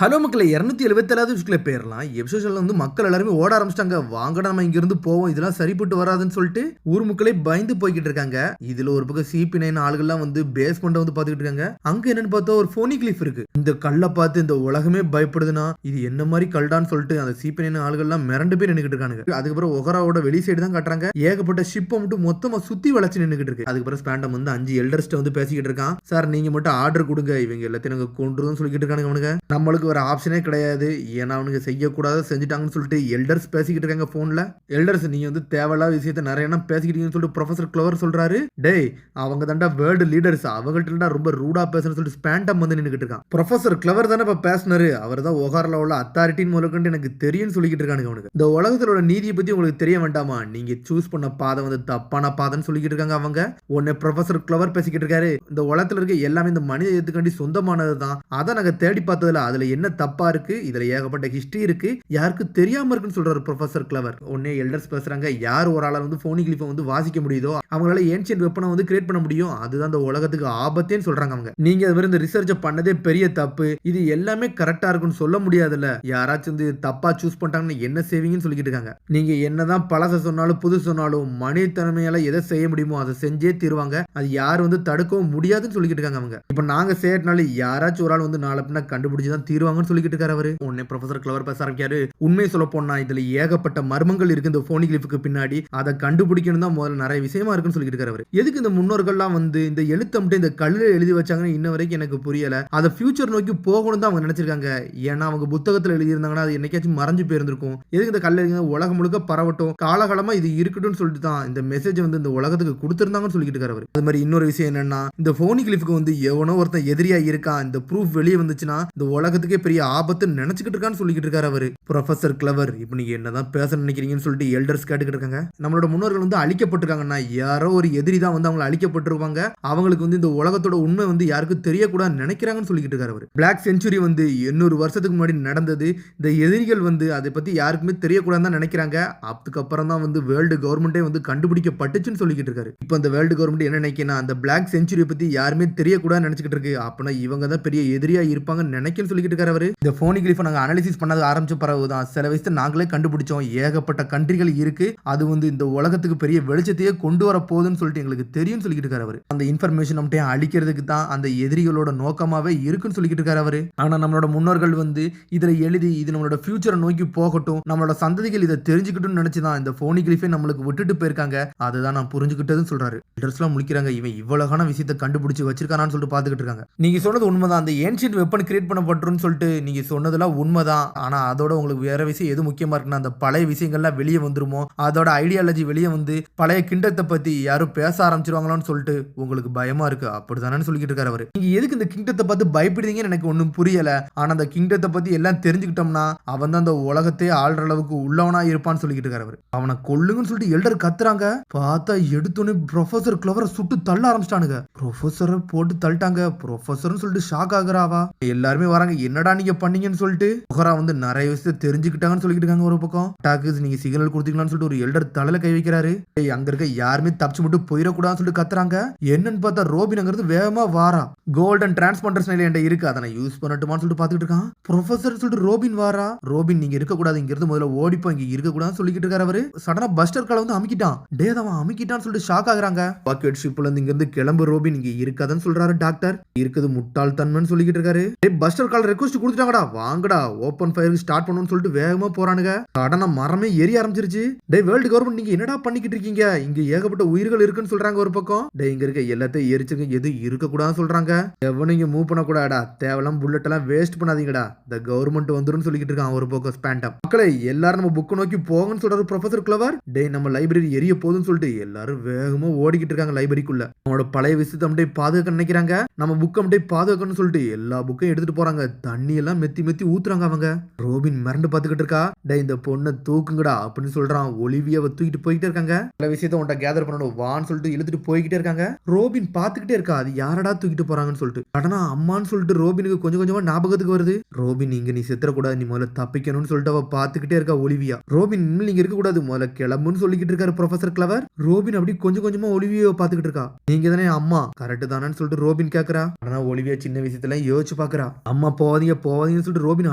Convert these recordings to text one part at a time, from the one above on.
Hello மக்களே 277வது விஷயத்துல போயிடலாம். எபிசோட்ல வந்து மக்கள் எல்லாருமே ஓட ஆரம்பிச்சிட்டாங்க. வாங்கடா நம்ம இங்கிருந்து போவோம், இதெல்லாம் சரிப்பட்டு வராதுன்னு சொல்லிட்டு ஊர் மக்களே பயந்து போய்கிட்டு இருக்காங்க. இதுல ஒரு பக்கம் CP9 ஆளுகள்லாம் வந்து பேஸ்மெண்ட் வந்து பாத்துக்கிட்டு இருக்காங்க. அங்க என்னன்னு பார்த்தா ஒரு ஃபோனி கிளிஃப் இருக்கு. இந்த கல்லை பார்த்து இந்த உலகமே பயப்படுதுன்னா இது என்ன மாதிரி கல்டான்னு சொல்லிட்டு அந்த CP9 ஆளுகள்லாம் மிரண்டு போய் நின்றுட்டு இருக்காங்க. அதுக்கப்புறம் ஒகராவோட வெளி சைடு தான் காட்டுறாங்க. ஏகப்பட்ட ஷிப்பை மட்டும் மொத்தமா சுத்தி வளைச்சு நின்றுட்டு இருக்கு. அதுக்கப்புறம் ஸ்பேண்டம் வந்து 5 எல்டர்ஸ்ட வந்து பேசிக்கிட்டு இருக்கான். சார் நீங்க மட்டும் ஆர்டர் கொடுங்க, இவங்க எல்லாத்தையும் நாங்க கொண்டுருன்னு சொல்லிக்கிட்டு இருக்கானுங்க. அவனுங்க நம்மளுக்கு ஒரு ஆப்ஷனே கிடையாது, ஏன்னா அவனுக்கு செய்யக்கூடாத செஞ்சுட்டாங்கன்னு சொல்லிட்டு எல்டர்ஸ் பேசிக்கிட்டு இருக்காங்க போன்ல. எல்டர்ஸ் நீங்க வந்து தேவையில்லாத விஷயத்த நிறைய பேசிக்கிட்டீங்கன்னு சொல்லிட்டு ப்ரொஃபசர் கிளவர் சொல்றாரு. டேய் அவங்க தாண்டா வேர்ல்டு லீடர்ஸ், அவங்கள்ட்ட ரொம்ப ரூடா பேசுறேன்னு சொல்லிட்டு ஸ்பேண்டம் வந்து நின்றுட்டு இருக்கான். ப்ரொஃபசர் கிளவர் தானே இப்ப பேசினாரு, அவர் தான் ஒகாரில் உள்ள அத்தாரிட்டின்னு முதல்கொண்டு எனக்கு தெரியும்னு சொல்லிக்கிட்டு இருக்கானுங்க. அவனுக்கு இந்த உலகத்தோட நீதியை பத்தி உங்களுக்கு தெரிய வேண்டாமா, நீங்க சூஸ் பண்ண பாதை வந்து தப்பான பாதைன்னு சொல்லிக்கிட்டு இருக்காங்க அவங்க. உடனே ப்ரொஃபசர் கிளவர் பேசிக்கிட்டு இருக்காரு. இந்த உலகத்துல இருக்க எல்லாமே இந்த மனித எதுக்காண்டி சொந்தமானது தான், அதை நாங்க தேடி பார்த்ததுல அதுல என்ன தப்பா இருக்கு, இதுல ஏகப்பட்ட ஹிஸ்டரி இருக்கு, யாருக்கு தெரியாம இருக்குன்னு சொல்றாரு ப்ரொஃபசர் கிளவர். உடனே எல்டர்ஸ் பேசுறாங்க, யார் ஒரு ஆளால வந்து ஃபோனி கிளிஃபை வந்து வாசிக்க முடியுதோ அவங்களால ஏன்ஷியன்ட் வெப்பனை வந்து கிரியேட் பண்ண முடியும், அதுதான் அந்த உலகத்துக்கு ஆபத்தேன்னு சொல்றாங்க அவங்க. நீங்க அது மாதிரி இந்த ரிசர்ச்சை பண்ணதே பெரிய தப்பு, இது எல்லாமே கரெக்டா இருக்குன்னு சொல்ல முடியாதுல்ல, யாராச்சும் வந்து தப்பா சூஸ் பண்ணிட்டாங்கன்னு என்ன செய்வீங்கன்னு சொல்லிக்கிட்டு இருக்காங்க. நீங்க என்னதான் பழச சொன்னாலும் புது சொன்னாலும் மனிதத்தன்மையால எதை செய்ய முடியுமோ அதை செஞ்சே தீருவாங்க, அது யார் வந்து தடுக்கவும் முடியாதுன்னு சொல்லிக்கிட்டு இருக்காங்க அவங்க. இப்ப நாங்க செய்யறதுனால யாராச்சும் ஒரு ஆள் வந்து நாளை பின்ன கண்டுபிடிச்சுதான் தீருவாங்கன்னு சொல்லிக்கிட்டு இருக்காரு அவரு. உடனே ப்ரொஃபசர் கிளவர் பேச ஆரம்பிக்காரு. உண்மையை சொல்ல போனா இதுல ஏகப்பட்ட மர்மங்கள் இருக்கு இந்த ஃபோனி கிளிஃபுக்கு பின்னாடி, அதை கண்டுபிடிக்கணும் தான் முதல்ல நிறைய விஷயமா இருக்குன்னு சொல்லிட்டு இருக்காரு அவரு. எதுக்கு இந்த முன்னோர்கள்லாம் வந்து இந்த எழுத்தம்ட்டு இந்த கல்லுல எழுதி வச்சாங்கன்னு இன்ன வரைக்கும் எனக்கு புரியல. அதை ஃபியூச்சர் நோக்கி போகணும் தான் அவங்க நினைச்சிருக்காங்க. ஏன்னா அவங்க புத்தகத்துல எழுதி இருந்தாங்கன்னா அது என்னைக்காச்சும் மறைஞ்சு போயிருந்திருக்கும். எதுக்கு இந்த கல்ல உலகம் முழுக்க பரவட்டும், காலகாலமா இது இருக்கட்டும்னு சொல்லிட்டு தான் இந்த மெசேஜ் வந்து இந்த உலகத்துக்கு கொடுத்திருந்தாங்கன்னு சொல்லிட்டு இருக்காரு அவரு. அது மாதிரி இன்னொரு விஷயம் என்னன்னா, இந்த ஃபோனி கிளிஃபுக்கு வந்து எவனோ ஒருத்தன் எதிரியா இருக்கான், இந்த ப்ரூஃப் வெளியே வந்துச்சுன்னா இந்த உலகத்துக்கே பெரிய ஆபத்துன்னு நினைச்சுக்கிட்டு இருக்கான்னு சொல்லிக்கிட்டு இருக்காரு அவரு. ப்ரொஃபசர் கிளவர் இப்போ நீங்க என்னதான் பேச நினைக்கிறீங்கன்னு சொல்லிட்டு எல்டர்ஸ் கேட்டுக்கிட்டு இருக்காங்க. நம்மளோட முன்னோர்கள் வந்து அழிக்கப்பட்டிருக்காங்கன்னா யாரோ ஒரு எதிரி தான் வந்து அவங்க அழிக்கப்பட்டிருப்பாங்க, அவங்களுக்கு வந்து இந்த உலகத்தோட உண்மை வந்து யாருக்கும் தெரியக்கூடாதுன்னு நினைக்கிறாங்கன்னு சொல்லிக்கிட்டு இருக்காரு அவரு. பிளாக் செஞ்சுரி வந்து 800 வருஷத்துக்கு முன்னாடி நடந்தது, இந்த எதிரிகள் வந்து அதை பத்தி யாருக்குமே தெரியக்கூடாதுன்னு தான் நினைக்கிறாங்க, அதுக்கப்புறம் தான் வந்து வேர்ல்டு கவர்மெண்டே வந்து கண்டுபிடிக்கப்பட்டுச்சுன்னு சொல்லிக்கிட்டு இருக்காரு. இப்போ இந்த வேர்ல்டு கவர்மெண்ட் என்ன நினைக்கிறேன், அந்த பிளாக் செஞ்சுரியை பத்தி யாருமே தெரியக்கூடாதுன்னு நினைச்சுக்கிட்டு இருக்கு, அப்பனா இவங்க தான் பெரிய எதிரியா இருப்பாங்கன்னு நினைக்கன்னு சொல்லிக்கிட்டு இருக்காரு அவரு. இந்த ஃபோனி கிளிஃபை நாங்க அனாலிசிஸ் பண்ணது ஆரம்பிச்ச பிறகுதான் சில விஷயத்தை நாங்களே கண்டுபிடிச்சோம், ஏகப்பட்ட கண்ட்ரிகள் இருக்கு, அது வந்து இந்த உலகத்துக்கு பெரிய வெளிச்சத்தையே கொண்டு வர போகுதுன்னு சொல்லிட்டு எங்களுக்கு தெரியும் சொல்லிக்கிட்டு இருக்காரு அவரு. அந்த இன்ஃபர்மேஷன் நம்மகிட்ட அழிக்கிறதுக்கு தான் அந்த எதிரிகளோட நோக்கமாவே இருக்குன்னு சொல்லிக்கிட்டு இருக்காரு அவரு. ஆனா நம்மளோட முன்னோர்கள் வந்து இதுல எழுதி இது நம்மளோட ஃபியூச்சரை நோக்கி போகட்டும், நம்மளோட சந்ததிகள் இதை தெரிஞ்சுக்கிட்டுன்னு நினைச்சுதான் இந்த ஃபோனி கிளிஃபை நம்மளுக்கு விட்டுட்டு போயிருக்காங்க, அதுதான் நான் புரிஞ்சுக்கிட்டதுன்னு சொல்றாரு. எல்லாம் முழிக்கிறாங்க, இவன் இவ்வளவான விஷயத்தை கண்டுபிடிச்சு வச்சிருக்கானான்னு சொல்லிட்டு பாத்துக்கிட்டு இருக்காங்க. நீங்க சொன்னது உண்மைதான், அந்த ஏன்ஷியன்ட் வெப்பன் கிரியேட் பண்ணப்பட்டுருன்னு சொல்லிட்டு நீங்க சொன்னதெல்லாம் உண்மைதான். ஆனா அதோட உங்களுக்கு வேற விஷயம் எது முக்கியமா இருக்குன்னா, அந்த பழைய விஷயங்கள்லாம் வெளியே வந்துருமோ, அதோட ஐடியாலஜி வெளியே வந்து பழைய கிங்டத்தை பத்தி யாரும் பேச ஆரம்பிச்சிருவாங்களான்னு சொல்லிட்டு உங்களுக்கு பயமா இருக்கு, அப்படிதானே சொல்லிக்கிட்டு இருக்காரு அவரு. நீங்க எதுக்கு இந்த கிங்டத்தை பார்த்து பயப்படுறீங்கன்னு எனக்கு ஒன்றும் புரியல, ஆனா அந்த கிங்டத்தை பத்தி எல்லாம் தெரிஞ்சுக்கிட்டோம்னா அவன் தான் அந்த உலகத்தையே ஆள்ற அளவுக்கு உள்ளவனா இருப்பான்னு சொல்லிக்கிட்டு இருக்காரு அவரு. அவனை கொல்லுங்கன்னு சொல்லிட்டு எல்டர் கத்துறாங்க. பார்த்தா எடுத்தோன்னே ப்ரொஃபசர் கிளவரை சுட்டு தள்ள ஆரம்பிச்சிட்டானுங்க. ப்ரொஃபசரை போட்டு தள்ளிட்டாங்க. ப்ரொஃபசர்னு சொல்லிட்டு ஷாக் ஆகுறாவா, எல்லாருமே வராங்க, என்னடா நீங்க பண்ணீங்கன்னு சொல்லிட்டு. ஒகரா வந்து நிறைய விஷயத்தை தெரிஞ்சுக்கிட்டாங்கன்னு சொல்லிட்டு இருக்காங்க. ஒரு பக்கம் டாக்குஸ் நீங்க சிக்னல் கொடுத்தீங்களான்னு சொல்லிட்டு ஒரு எல்டர் தலையில கை வைக்கிறாரு. அங்க இருக்க யாருமே தப்பிச்சு மட்டும் போயிடக்கூடாதுன்னு சொல்லிட்டு கத்துறாங்க. என்னன்னு பார்த்தா ரோபின் அங்கிறது வேகமா வாரா. கோல்டன் டிரான்ஸ்பாண்டர்ஸ் என்கிட்ட இருக்கு, அதை நான் யூஸ் பண்ணட்டுமான்னு சொல்லிட்டு பாத்துக்கிட்டு இருக்கான். ப்ரொஃபசர் சொல்லிட்டு ரோபின் வாரா. ரோபின் நீங்க இருக்க கூடாது, இங்க இருந்து முதல்ல ஓடிப்போ, இங்க இருக்க கூடாதுன்னு சொல்லிக்கிட்டு இருக்காரு அவரு. சடனா பஸ்டர் கால வந்து அமுக்கிட்டான். டேதவன் அமுக்கிட்டான்னு சொல்லிட்டு ஷாக் ஆகுறாங்க. பாக்கெட் ஷிப்ல இருந்து இங்க இருந்து கிளம்பு ரோபின், இங்க இருக்காதுன்னு சொல்றாரு டாக்டர். இருக்குது முட்டாள் தன்மைன்னு சொல்லிக்கிட்டு இருக்காரு. பஸ்டர் கால் ரெக்வஸ்ட் கொடுத்துட்டாங்கடா, வாங்கடா ஓபன் ஃபயர் ஸ்டார்ட் பண்ணணும்னு சொல்லிட்டு வேகமா போறானுங்க. சடனா மரமே எரிய ஆரம்பிச்சிருச்சு. டே வேர்ல்டு கவர்மெண்ட் நீங்க என்னடா பண்ணிக்கிட்டு இருக்கீங்க, இங்க ஏகப்பட்ட உயிர்கள் இருக்குன்னு சொல்றாங்க ஒரு பக்கம். டே இங்க இருக்க எல்லாத்தையும் எரிச்சுங்க, எது இருக்க கூடாதுன்னு சொல்றாங்க. எவனும் இங்க மூவ் பண்ண கூடாடா, தேவலாம் புல்லட் எல்லாம் வேஸ்ட் பண்ணாதீங்கடா, இந்த கவர்மெண்ட் வந்துரும் சொல்லிக்கிட்டு இருக்கான் ஒரு பக்கம் ஸ்பேண்டம். மக்களை எல்லாரும் நம்ம புக் நோக்கி போகணும்னு சொல்றாரு ப்ரொஃபசர் கிளவர். டே நம்ம லைப்ரரி எரிய போகுதுன்னு சொல்லிட்டு எல்லாரும் வேகமா ஓடிக்கிட்டு இருக்காங்க லைப்ரரிக்குள்ள. அவனோட பழைய விஷயத்தை அப்படியே பாதுகாக்க நினைக்கிறாங்க, நம்ம புக் அப்படியே பாதுகாக்கணும்னு சொல்லிட்டு எல்லா புக்கையும் எடுத்துட்டு போறாங்க. தண்ணி எல்லாம் மெத்தி மெத்தி ஊத்துறாங்க அவங்க. ரோபின் மிரண்டு பாத்துக்கிட்டு இருக்கா. டே இந்த பொண்ணை தூக்குங்கடா அப்படின்னு சொல்றான். ஒலிவியாவை தூக்கிட்டு போய்கிட்டே இருக்காங்க. பல விஷயத்த உன்ட்ட கேதர் பண்ணணும் வான்னு சொல்லிட்டு இழுத்துட்டு போய்கிட்டே இருக்காங்க. ரோபின் பாத்துக்கிட்டே இருக்கா, அது யாரடா தூக்கிட்டு போறாங்கன்னு சொல்லிட்டு. கடனா அம்மான்னு சொல்லிட்டு ரோபினுக்கு கொஞ்சம் கொஞ்சமா ஞாபகத்துக்கு வருது. ரோபின் இங்க நீ செத்துறக்கூடாது, நீ முதல்ல தப்பிக்கணும்னு சொல்லிட்டு அவ பாத்துக்கிட்டே இருக்கா ஒலிவியா. ரோபின் இனிமேல் நீங்க இருக்க கூடாது, முதல்ல கிளம்புன்னு சொல்லிக்கிட்டு இருக்காரு ப்ரொஃபசர் கிளவர். ரோபின் அப்படி கொஞ்சம் கொஞ்சமா ஒலிவியாவை பாத்துக்கிட்டு இருக்கா. நீங்க தானே அம்மா, கரெக்ட் தானேன்னு சொல்லிட்டு ரோபின் கேக்குறா. ஆனா ஒலிவியா சின்ன விஷயத்துல யோசிச்சு பாக்குறா. அம்மா போவாதீங்க போவாதீங்கன்னு சொல்லிட்டு ரோபின்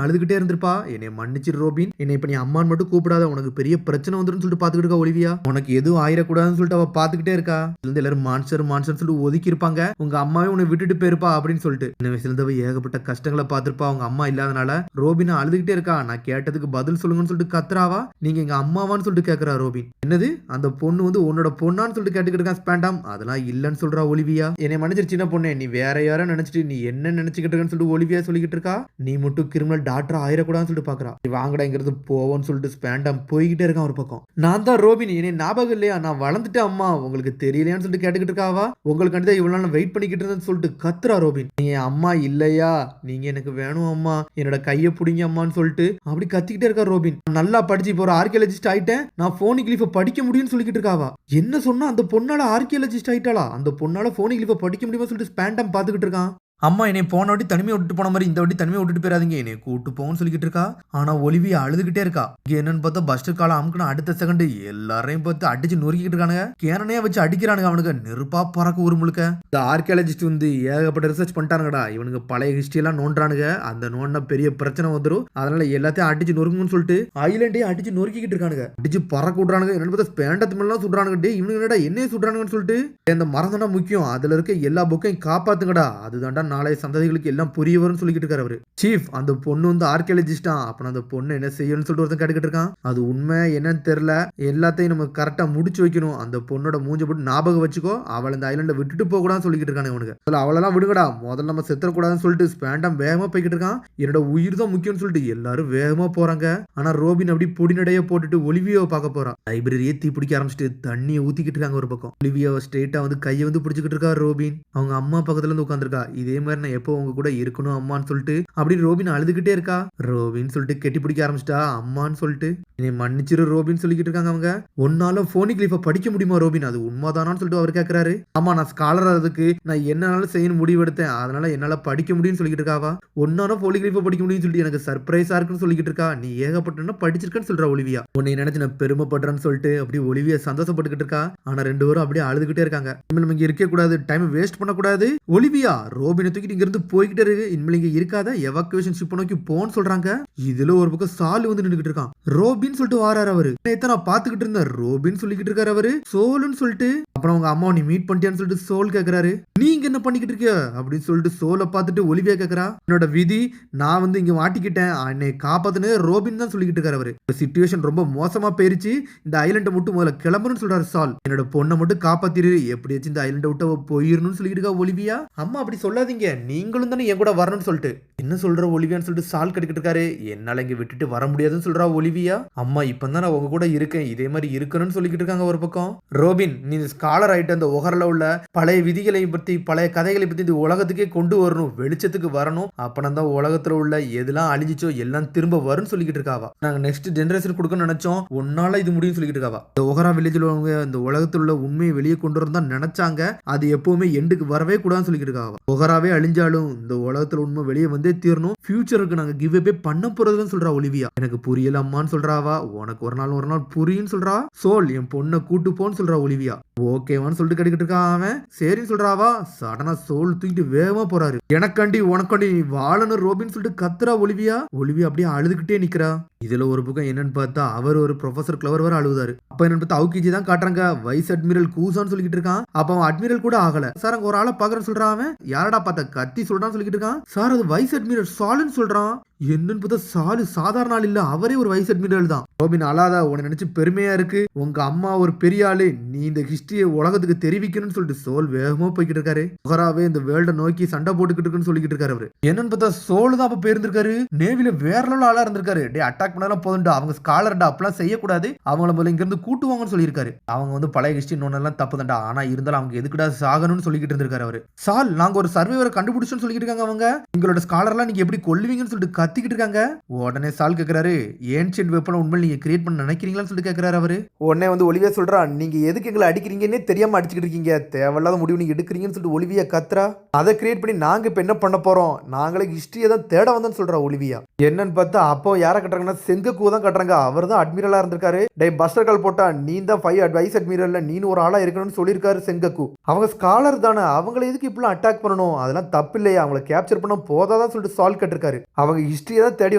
அழுதுகிட்டே இருந்திருப்பா. என்னை மன்னிச்சிரு ரோபின், என்னை இப்ப நீ அம்மான்னு மட்டும் கூப்பிடாத, உனக்கு பெரிய பிரச்சனை வந்துடும் சொல்லிட்டு பாத்துக்கிட்டு இருக்கா ஒலிவியா. உனக்கு எதுவும் ஆயிடக்கூடாதுன்னு சொல்லிட்டு அவ பாத்துக்கிட்டே இருக்கா. எல்லாரும் மான்ஸ்டர் மான்ஸ்டர் சொல்லிட்டு ஒதுக்கி இருப்பாங்க. உங்க அம்மாவே உன்னை விட்டுட்டு போயிருப்பா அப்படின்னு சொல்லிட்டு. சின்ன வயசுல இருந்தவ ஏகப்பட்ட கஷ்டங்களை பார்த்திருப்பா அவங்க அம்மா இல்லாதனால. ரோபின் அழுதுகிட்டே இருக்கா. நான் கேட்டதுக்கு பதில் சொல்லுங்கன்னு சொல்லிட்டு கத்துறாவா. நீங்க எங்க அம்மாவான்னு சொல்லிட்டு கேக்குறா ரோபின். என்னது அந்த பொண்ணு வந்து உன்னோட பொண்ணான்னு சொல்லிட்டு கேட்டுக்கிட்டு இருக்கான் ஸ்பேண்டாம். அதெல்லாம் இல்லன்னு சொல்றா ஒலிவியா. என்னை மன்னிச்சிரு சின்ன பொண்ணே, நீ வேற யாரும் நினைச்சிட்டு நீ என்ன நினைச்சுக்கிட்டு இருக்கன்னு சொல்லிட்டு ஒலிவியா சொல்லிக்கிட்டு இருக்கா. நீ மட்டும் கிரிமினல் டாக்டர் ஆயிடக்கூடாதுன்னு சொல்லிட்டு பாக்குறா. வாங்கடாங்கிறது போவோன்னு சொல்லிட்டு ஸ்பேண்டாம் போய்கிட்டே இருக்கான் ஒரு பக்கம். நான் தான் ரோபின், என்னை ஞாபகம் இல்லையா, நான் வளர்ந்துட்டேன் அம்மா, உங்களுக்கு தெரியலையான்னு சொல்லிட்டு கேட்டுக்கிட்டு இருக்காவா. உங்களுக்கு கண்டிப்பா இவ்வளவு நாள் வெயிட் பண்ணிக்கிட்டு இருந்தேன்னு சொல்லிட்டு கத்துறா ரோபின். நீ அம்மா இல்லையா, நீங்க எனக்கு வேணும் அம்மா, என்னோட கையை பிடிங்க அம்மான்னு சொல்லிட்டு அப்படி கத்திக்கிட்டே இருக்கா ரோபின். நல்லா படிச்சு போற ஆர்கியாலஜிஸ்ட் ஆயிட்டேன், நான் போனிகிலிஃப படிக்க முடியும்னு சொல்லிக்கிட்டு இருக்காவா. என்ன சொன்னா அந்த பொண்ணால ஆர்கியாலஜிஸ்ட் ஆயிட்டாளா, அந்த பொண்ணால போனிகிலிஃப படிக்க முடியுமா சொல்லிட்டு ஸ்பேண்டம் பாத்துக்கிட்டு இருக்கான். அம்மா என்னை போன வாட்டி தனிமையை விட்டுட்டு போன மாதிரி இந்த வாட்டி தனிமையை விட்டுட்டு போயிடாதீங்க, என்னை கூட்டு போங்கன்னு சொல்லிக்கிட்டு இருக்கா. ஆனா ஒலிவியா அழுதுகிட்டே இருக்கா. இங்க என்னன்னு பார்த்தா பஸ்டர் காலம் அமுக்குன அடுத்த செகண்ட் எல்லாரையும் பார்த்து அடிச்சு நொறுக்கிட்டு இருக்கானுங்க. கேனனே வச்சு அடிக்கிறானுங்க. அவனுக்கு நெருப்பா பறக்க ஒரு முழுக்க. இந்த ஆர்கியாலஜிஸ்ட் வந்து ஏகப்பட்ட ரிசர்ச் பண்ணிட்டானுங்கடா. இவனுக்கு பழைய ஹிஸ்டரி எல்லாம் நோண்டானுங்க. அந்த நோண்டா பெரிய பிரச்சனை வந்துடும். அதனால எல்லாத்தையும் அடிச்சு நொறுக்குன்னு சொல்லிட்டு ஐலண்டையே அடிச்சு நொறுக்கிட்டு இருக்கானுங்க. அடிச்சு பறக்க விடுறானுங்க. என்னன்னு பார்த்தா ஸ்பேண்டத்து மேலாம் சுடுறானுங்க. டே இவனுக்கு என்னடா என்னையே சுடுறானுங்கன்னு சொல்லிட்டு. இந்த மரம் தானே முக்கியம், அதுல இருக்க எல்லா புக்கையும் காப்பாத்துங்கடா, அதுதான்டா நாளைய சந்ததிகளுக்கு எல்லாம் புரிய வரும்னு சொல்லிக்கிட்டு இருக்காரு அவரு. சீஃப் அந்த பொண்ணு வந்து ஆர்கியாலஜிஸ்டா, அப்ப அந்த பொண்ணு என்ன செய்யணும்னு சொல்லிட்டு ஒருத்தன் கேட்டுக்கிட்டு இருக்கான். அது உண்மை என்னன்னு தெரியல, எல்லாத்தையும் நம்ம கரெக்டா முடிச்சு வைக்கணும். அந்த பொண்ணோட மூஞ்ச போட்டு ஞாபகம் வச்சுக்கோ, அவள் இந்த ஐலண்ட விட்டுட்டு போக கூடாதுன்னு சொல்லிக்கிட்டு இருக்காங்க இவனுக்கு. அவளெல்லாம் விடுங்கடா, முதல்ல நம்ம செத்துறக்கூடாதுன்னு சொல்லிட்டு ஸ்பேண்டம் வேகமா போய்கிட்டு இருக்கான். என்னோட உயிர் தான் முக்கியம்னு சொல்லிட்டு எல்லாரும் வேகமா போறாங்க. ஆனா ரோபின் அப்படி பொடிநடைய போட்டுட்டு ஒலிவியாவை பார்க்க போறான். லைப்ரரியே தீ பிடிக்க ஆரம்பிச்சுட்டு தண்ணியை ஊத்திக்கிட்டு இருக்காங்க ஒரு பக்கம். ஒலிவியாவை ஸ்ட்ரெயிட்டா வந்து கையை வந்து பிடிச்சிக்கிட்டு இருக்கா ரோபின். அவங்க அம்மா பக்கத்துல இருந்து உட்காந்துருக்கா. இதே மாதிரி நான் எப்போ உங்க கூட இருக்கணும் அம்மான்னு சொல்லிட்டு அப்படின்னு ரோபின் அழுதுகிட்டே இருக்கா. ரோபின் சொல்லிட்டு கெட்டி பிடிக்க ஆரம்பிச்சிட்டா அம்மான்னு சொல்லிட்டு. என்னை மன்னிச்சிரு ரோபின் சொல்லிக்கிட்டு இருக்காங்க அவங்க. ஒன்னால போனிகிலிஃப படிக்க முடியுமா ரோபின், அது உண்மைதானான்னு சொல்லிட்டு அவர் கேட்கிறாரு. ஆமா நான் ஸ்காலர் ஆகிறதுக்கு நான் என்னால செய்யணும் முடிவெடுத்தேன், அதனால என்னால படிக்க முடியும்னு சொல்லிக்கிட்டு இருக்காவா. ஒன்னால போனிகிலிஃப படிக்க முடியும்னு சொல்லிட்டு எனக்கு சர்ப்ரைஸா இருக்குன்னு சொல்லிக்கிட்டு இருக்கா. நீ ஏகப்பட்ட படிச்சிருக்கன்னு சொல்ற ஒலிவியா. உன்னை நினைச்சு நான் பெருமைப்படுறேன்னு சொல்லிட்டு அப்படி ஒலிவியா சந்தோஷப்பட்டுக்கிட்டு இருக்கா. ஆனா ரெண்டு பேரும் அப்படியே அழுதுகிட்டே இருக்காங்க. இனிமேல் இங்க இருக்க கூடாது, டைம் வேஸ்ட் பண்ணக்கூடாது. ஒலிவியா ரோபினை தூக்கிட்டு இங்க இருந்து போய்கிட்டே இருக்கு. இனிமேல் இங்க இருக்காத, எவாக்குவேஷன் ஷிப் நோக்கி போன்னு சொல்றாங்க. இதுல ஒரு பக்கம் சால் வந்து நின்னுகிட்டு இருக்கான். ரோபின் சொல்லிட்டு வாராரு அவரு. நேத்து நான் பாத்துக்கிட்டு இருந்தேன் ரோபின் சொல்லிக்கிட்டு இருக்காரு அவரு. சோல்னு சொல்லிட்டு. அப்புறம் அவங்க அம்மா நீ மீட் பண்ணிட்டியான்னு சொல்லிட்டு சோல் கேக்குறாரு. நீங்க என்ன பண்ணிக்கிட்டு இருக்க அப்படின்னு சொல்லிட்டு சோலை பார்த்துட்டு ஒலிவியா கேக்குறா. என்னோட விதி, நான் வந்து இங்க மாட்டிக்கிட்டேன், என்னை காப்பாத்துனே ரோபின் தான் சொல்லிக்கிட்டு இருக்காரு அவரு. சிச்சுவேஷன் ரொம்ப மோசமா போயிருச்சு, இந்த ஐலண்ட மட்டும் முதல்ல கிளம்புன்னு சொல்றாரு சால். என்னோட பொண்ணை மட்டும் காப்பாத்திரு, எப்படியாச்சும் இந்த ஐலண்ட விட்டு போயிடணும்னு சொல்லிட்டு இருக்கா ஒலிவியா. அம்மா அப்படி சொல்லாதீங்க, நீங்களும் தானே என் கூட வரணும்னு சொல்லிட்டு. என்ன சொல்ற ஒலிவியான்னு சொல்லிட்டு சால் கட்டிக்கிட்டு இருக்காரு. என்னால இங்க விட்டுட்டு வர முடியாதுன்னு சொல்றா ஒலிவியா. அம்மா இப்பதான் நான் உங்க கூட இருக்கேன், இதே மாதிரி இருக்கணும்னு சொல்லிக்கிட்டு இருக்காங்க ஒரு பக்கம். ரோபின் நீ ஸ்காலர் ஆயிட்டு அந்த உகரில் உள்ள பழைய விதிகளை பத்தி பழைய கதைகளை பத்தி இந்த உலகத்துக்கே கொண்டு வரணும், வெளிச்சத்துக்கு வரணும். அப்பதான் தான் உலகத்துல உள்ள எதெல்லாம் அழிஞ்சிச்சோ எல்லாம் திரும்ப வரும்னு சொல்லிக்கிட்டு இருக்காவா. நாங்க நெக்ஸ்ட் ஜெனரேஷன் கொடுக்கணும்னு நினைச்சோம், ஒன்னால இது முடியும் சொல்லிக்கிட்டு இருக்காவா. இந்த உகரா வில்லேஜ்ல உள்ளவங்க இந்த உலகத்துல உள்ள உண்மையை வெளியே கொண்டு வரதான் நினைச்சாங்க, அது எப்பவுமே எண்டுக்கு வரவே கூடாதுன்னு சொல்லிக்கிட்டு இருக்காவா. உகராவே அழிஞ்சாலும் இந்த உலகத்துல உண்மை வெளியே வந்தே தீரணும், ஃபியூச்சருக்கு நாங்க கிவ் அவே பண்ண போறதுன்னு சொல்றா ஒலிவியா. எனக்கு புரியல அம்மான்னு சொல்றாவா. உனக்கு ஒரு நாள் புரியும் சொல்றா. சோல் என் பொண்ணை கூட்டு போன்னு சொல்றா ஒலிவியா. ஓகேவான்னு சொல்லிட்டு கேட்டுக்கிட்டு இருக்கான் அவன். சரின்னு சொல்றாவா. சடனா சோல் தூக்கிட்டு வேகமா போறாரு. எனக்காண்டி உனக்காண்டி நீ வாழணும் ரோபின் சொல்லிட்டு கத்துறா ஒலிவியா. ஒலிவியா அப்படியே அழுதுகிட்டே நிக்கிறா. இதுல ஒரு பக்கம் என்னன்னு பார்த்தா அவர் ஒரு ப்ரொஃபசர் கிளவர் வர அழுதாரு. அப்ப என்னன்னு பார்த்தா அவுக்கிஜி தான் காட்டுறாங்க. வைஸ் அட்மிரல் கூசான்னு சொல்லிட்டு இருக்கான். அப்ப அவன் அட்மிரல் கூட ஆகல. சார் அங்க ஒரு ஆளை பாக்குறேன்னு சொல்றான் அவன். யாரடா பார்த்த கத்தி சொல்றான்னு சொல்லிட்டு இருக்கான். சார் அது வைஸ் அட்மிரல் சாலுன்னு சொல்றான். என்னன்னு பார்த்தா சாலு சாதாரண ஆள் இல்ல, அவரே ஒரு வைஸ் அட்மிரல் தான். ரோபின் அழாத, உன்னை நினைச்சு பெருமையா இருக்கு, உங்க அம்மா ஒரு பெரிய ஆளு, நீ இந்த ஹிஸ்டரியை உலகத்துக்கு தெரிவிக்கணும்னு சொல்லிட்டு சோல் வேகமா போய்கிட்டு இருக்காரு. உகராவே இந்த வேர்ல்ட நோக்கி சண்டை போட்டுக்கிட்டு இருக்குன்னு சொல்லிட்டு இருக்காரு அவரு. என்னன்னு பார்த்தா சோல் தான் அப்ப போயிருந்திருக்காரு. நேவில வேற லெவல் ஆளா இருந்திருக்காரு. டே அட்டாக் பண்ணாலும் போதும்டா, அவங்க ஸ்காலர்டா, அப்பெல்லாம் செய்யக்கூடாது, அவங்கள முதல்ல இங்க இருந்து கூட்டுவாங்கன்னு சொல்லியிருக்காரு. அவங்க வந்து பழைய ஹிஸ்டரி நோனெல்லாம் தப்புதான்டா, ஆனா இருந்தாலும் அவங்க எதுக்குடா சாகணும்னு சொல்லிக்கிட்டு இருந்திருக்காரு அவரு. சால் நாங்க ஒரு சர்வைவரை கண்டுபிடிச்சோன்னு சொல்லிட்டு இருக்காங்க அவங்க. எங்களோட ஸ்காலர்லாம் நீங்க எப்படி கொல்லுவீங்கன்னு சொல்லிட்டு கத்திக்கிட்டு இருக்காங்க. உடனே சால் கேக்குறாரு, ஏன்ஷியன்ட் வெப்பன் உண்மையில நீங்க கிரியேட் பண்ண நினைக்கிறீங்களான்னு சொல்லிட்டு கேக்குறாரு அவரு. உடனே வந்து ஒலிவியா சொல்றா, நீங்க எதுக்கு எங்களை அடிக்கிறீங்கன்னே தெரியாம அடிச்சுக்கிட்டு இருக்கீங்க, தேவையில்லாத முடிவு நீங்க எடுக்கிறீங்கன்னு சொல்லிட்டு ஒலிவியா கத்துறா. அதை கிரியேட் பண்ணி நாங்க இப்ப என்ன பண்ண போறோம், நாங்களே ஹிஸ்டரியை தான் தேட வந்தோம்னு சொல்றா ஒலிவியா. என்னன்னு பார்த்தா அப்போ யாரை கட்டுறாங்கன்னா செங்கக்கு தான் கட்டுறாங்க. அவர் தான் அட்மிரலா இருந்திருக்காரு. டே பஸ்டர் கால் போட்டா நீ தான் 5 வைஸ் அட்மிரல்ல நீனு ஒரு ஆளா இருக்கணும்னு சொல்லியிருக்காரு செங்கக்கு. அவங்க ஸ்காலர் தானே, அவங்கள எதுக்கு இப்பெல்லாம் அட்டாக் பண்ணணும், அதெல்லாம் தப்பு இல்லையா, அவங்கள கேப்சர் பண்ண போதாதான் சொல்லிட்டு சால்வ் கேட்டிருக்காரு. அவங்க ஹிஸ்டரியை தான் தேடி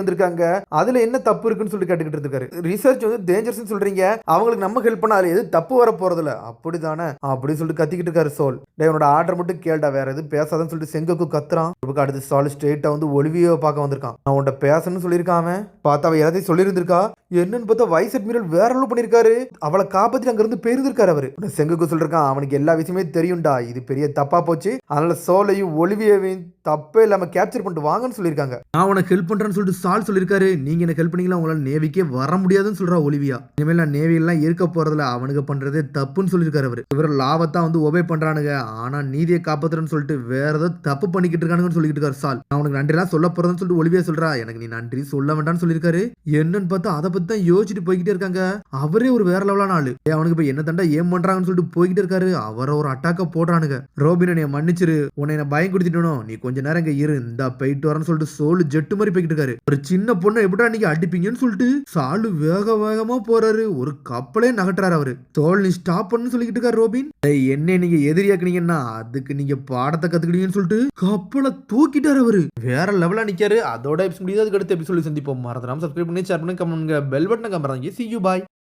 வந்திருக்காங்க, அதுல என்ன தப்பு இருக்குன்னு சொல்லி கேட்டுக்கிட்டு இருக்காரு. ரிசர்ச் வந்து டேஞ்சர்ஸ் சொல்றீங்க, அவங்களுக்கு நம்ம ஹெல்ப் பண்ண அதுல எது தப்பு வர போறதில்ல அப்படிதானே அப்படின்னு சொல்லிட்டு கத்திக்கிட்டு இருக்காரு சோல். டே உன்னோட ஆர்டர் மட்டும் கேள்டா, வேற எதுவும் பேசாதன்னு சொல்லிட்டு செங்கக்கு கத்துறான். அடுத்து சால் ஸ்ட்ரெயிட்டா வந்து ஒலிவியோ பார்க்க வந்திருக்கான். நான் உன்கிட்ட பேசணும்னு சொல்லியிருக்காம பார்த்தா அவ எல்லாத்தையும் சொல்லியிருந்திருக்கா. என்னன்னு பார்த்தா வைஸ் அட்மிரல் வேற அளவு பண்ணிருக்காரு, அவளை காப்பாத்தி அங்க இருந்து போயிருந்திருக்காரு அவரு. செங்குக்கு சொல்லிருக்கான் அவனுக்கு எல்லா விஷயமே தெரியும்டா, இது பெரிய தப்பா போச்சு, அதனால சோலையும் ஒலிவியவையும் தப்பே இல்லாம கேப்சர் பண்ணிட்டு வாங்கன்னு சொல்லியிருக்காங்க. நான் உனக்கு ஹெல்ப் பண்றேன்னு சொல்லிட்டு சால் சொல்லியிருக்காரு. நீங்க எனக்கு ஹெல்ப் பண்ணீங்களா, உங்களால நேவிக்கே வர முடியாதுன்னு சொல்றா ஒலிவியா. இனிமேல் நான் நேவி எல்லாம் இருக்க போறதுல அவனுக்கு பண்றதே தப்புன்னு சொல்லியிருக்காரு அவரு. இவர் லாவத்தான் வந்து ஒபே பண்றானுங்க, ஆனா நீதியை காப்பாத்துறேன்னு சொல்லிட்டு வேற ஏதோ தப்பு பண்ணிக்கிட்டு இருக்கானுங்கன்னு சொல்லிட்டு இருக்காரு சால். நான் உனக்கு நன்றி எல்லாம் சொல்ல போறதுன்னு சொல்லிட்டு ஒலிவியா சொல்றா. எனக்கு நீ நன்றி சொல்ல வேண்டாம்னு சொல்லியிருக்காரு. என்னன்னு பார்த்தா அதை பத்தி தான் யோசிச்சுட்டு போய்கிட்டே இருக்காங்க. அவரே ஒரு வேற லெவலான ஆளு. அவனுக்கு போய் என்ன தண்டா ஏம் பண்றாங்கன்னு சொல்லிட்டு போய்கிட்டே இருக்காரு. அவரை ஒரு அட்டாக்க போடுறானுங்க. ரோபின் என்னை மன்னிச்சிரு, உன்னை நான் பயம் கொடுத்துட்டணும், நீ கொஞ்ச நேரம் இங்க இரு, இந்த போயிட்டு வரேன்னு சொல்லிட்டு சோலு ஜெட்டு மாதிரி போய்கிட்டு இருக்காரு. ஒரு சின்ன பொண்ணை எப்படா நீங்க அடிப்பீங்கன்னு சொல்லிட்டு சாலு வேக வேகமா போறாரு. ஒரு கப்பலே நகட்டுறாரு அவரு. தோல் நீ ஸ்டாப் பண்ணு சொல்லிக்கிட்டு இருக்காரு ரோபின். என்ன நீங்க எதிரியாக்குனீங்கன்னா அதுக்கு நீங்க பாடத்தை கத்துக்கிட்டீங்கன்னு சொல்லிட்டு கப்பலை தூக்கிட்டாரு அவரு. வேற லெவலா நிக்காரு. அதோட எபிசோட் முடியாது, அடுத்த எபிசோட் சந்திப்போம். மறந்துடாம சப்ஸ்கிரைப் பண்ணி ஷேர் பண்ணி கமெண்ட் பண்ணுங்க, பெல் பட்டனை கம்பறாங்க. See you, bye.